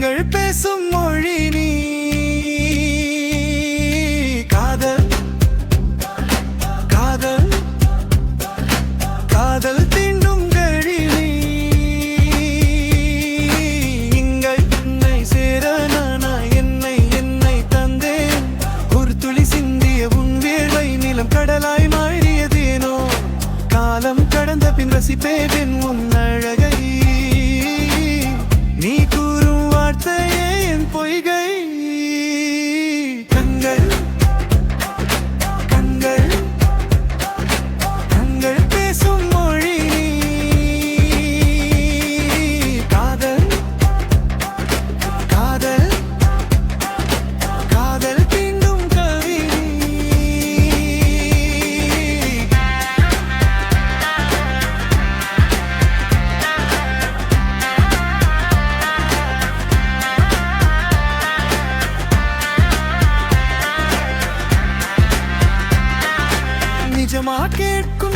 கண்கள் பேசும் மொழி நீ காதல் காதல் காதல் தீண்டும் கழி நீ இங்கள் என்னை சேர நானா என்னை என்னை தந்தேன் ஒரு துளி சிந்திய உன் வேர்வை நிலம் கடலாய் மாறியதேனோ காலம் கடந்த பின் ரசிப்பேன் உன் அழகை நீ கூறும் வார்த்தையே என் பொய்கை கண்கள் கண்கள் கண்கள் பேசும் மொழி காதல் காதல் காதல் தீண்டும் கவி நிஜமா கேட்கும்